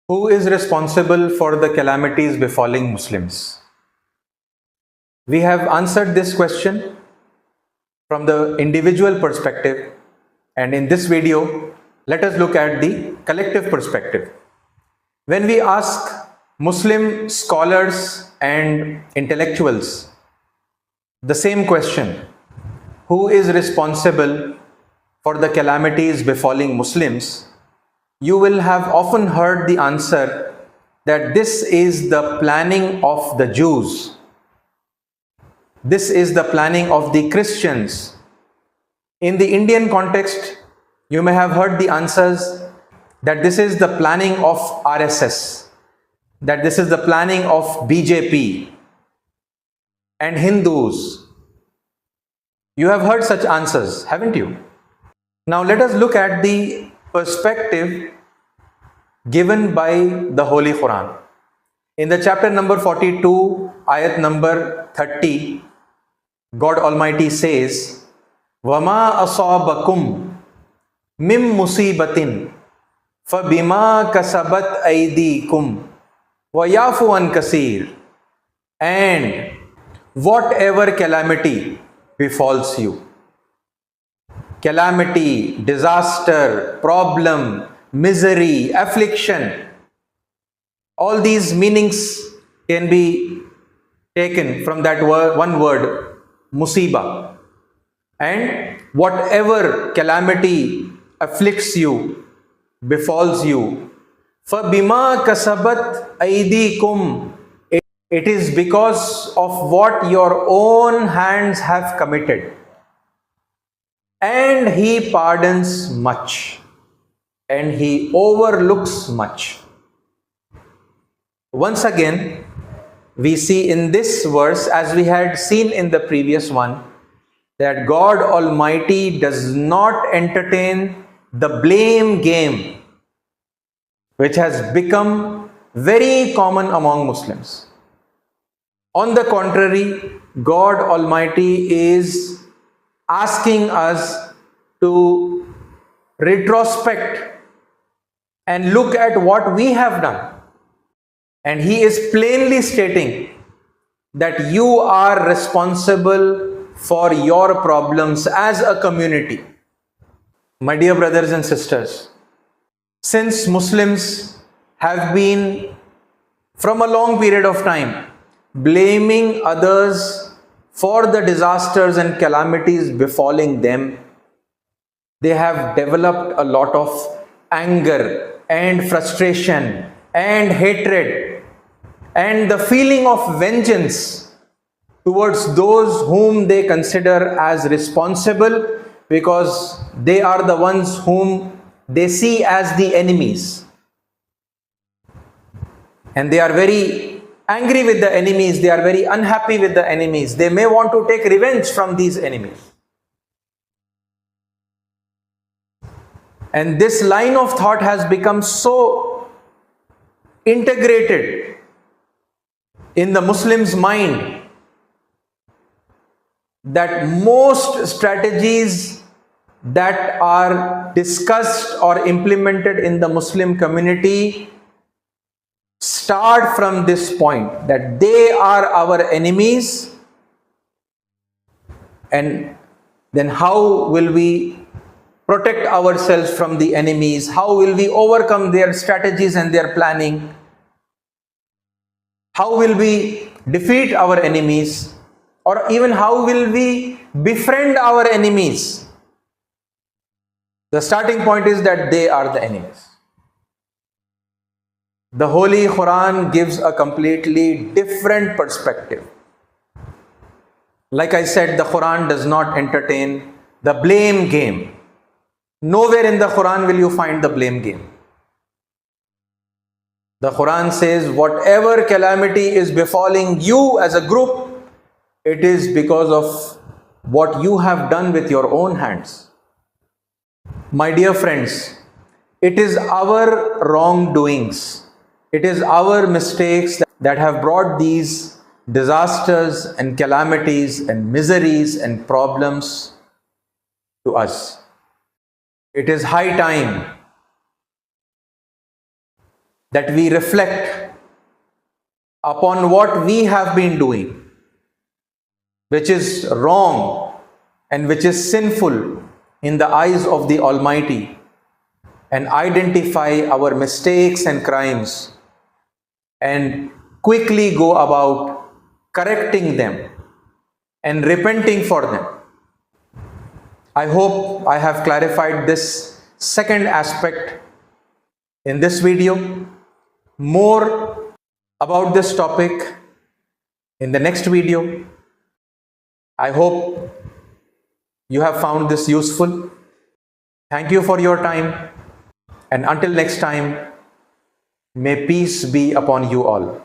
Who is responsible for the calamities befalling Muslims? We have answered this question from the individual perspective, and in this video, let us look at the collective perspective. When we ask Muslim scholars and intellectuals the same question, who is responsible for the calamities befalling Muslims, you will have often heard the answer that this is the planning of the Jews. This is the planning of the Christians. In the Indian context, you may have heard the answers that this is the planning of RSS, that this is the planning of BJP and Hindus. You have heard such answers, haven't you? Now let us look at the perspective given by the Holy Quran. In the chapter number 42, ayat number 30, God Almighty says, وَمَا أَصَابَكُمْ مِن مُصِيبَةٍ فَبِمَا كَسَبَتْ أَيْدِيكُمْ وَيَعْفُ عَنْ كَثِيرٍ. And whatever calamity befalls you, calamity, disaster, problem, misery, affliction, all these meanings can be taken from that one word, musibah. And whatever calamity afflicts you, befalls you, فَبِمَا كَسَبَتْ أَيْدِيكُمْ, it is because of what your own hands have committed. And He pardons much, and He overlooks much. Once again, we see in this verse, as we had seen in the previous one, that God Almighty does not entertain the blame game, which has become very common among Muslims. On the contrary, God Almighty is asking us to retrospect and look at what we have done. And He is plainly stating that you are responsible for your problems as a community. My dear brothers and sisters, since Muslims have been from a long period of time blaming others for the disasters and calamities befalling them, they have developed a lot of anger and frustration and hatred and the feeling of vengeance towards those whom they consider as responsible, because they are the ones whom they see as the enemies. And they are very angry with the enemies, they are very unhappy with the enemies. They may want to take revenge from these enemies. And this line of thought has become so integrated in the Muslim's mind that most strategies that are discussed or implemented in the Muslim community start from this point, that they are our enemies, and then how will we protect ourselves from the enemies? How will we overcome their strategies and their planning? How will we defeat our enemies? Or even how will we befriend our enemies? The starting point is that they are the enemies. The Holy Quran gives a completely different perspective. Like I said, the Quran does not entertain the blame game. Nowhere in the Quran will you find the blame game. The Quran says, whatever calamity is befalling you as a group, it is because of what you have done with your own hands. My dear friends, it is our wrongdoings, it is our mistakes that have brought these disasters and calamities and miseries and problems to us. It is high time that we reflect upon what we have been doing, which is wrong and which is sinful in the eyes of the Almighty, and identify our mistakes and crimes and quickly go about correcting them and repenting for them. I hope I have clarified this second aspect in this video. More about this topic in the next video. I hope you have found this useful. Thank you for your time, and until next time, may peace be upon you all.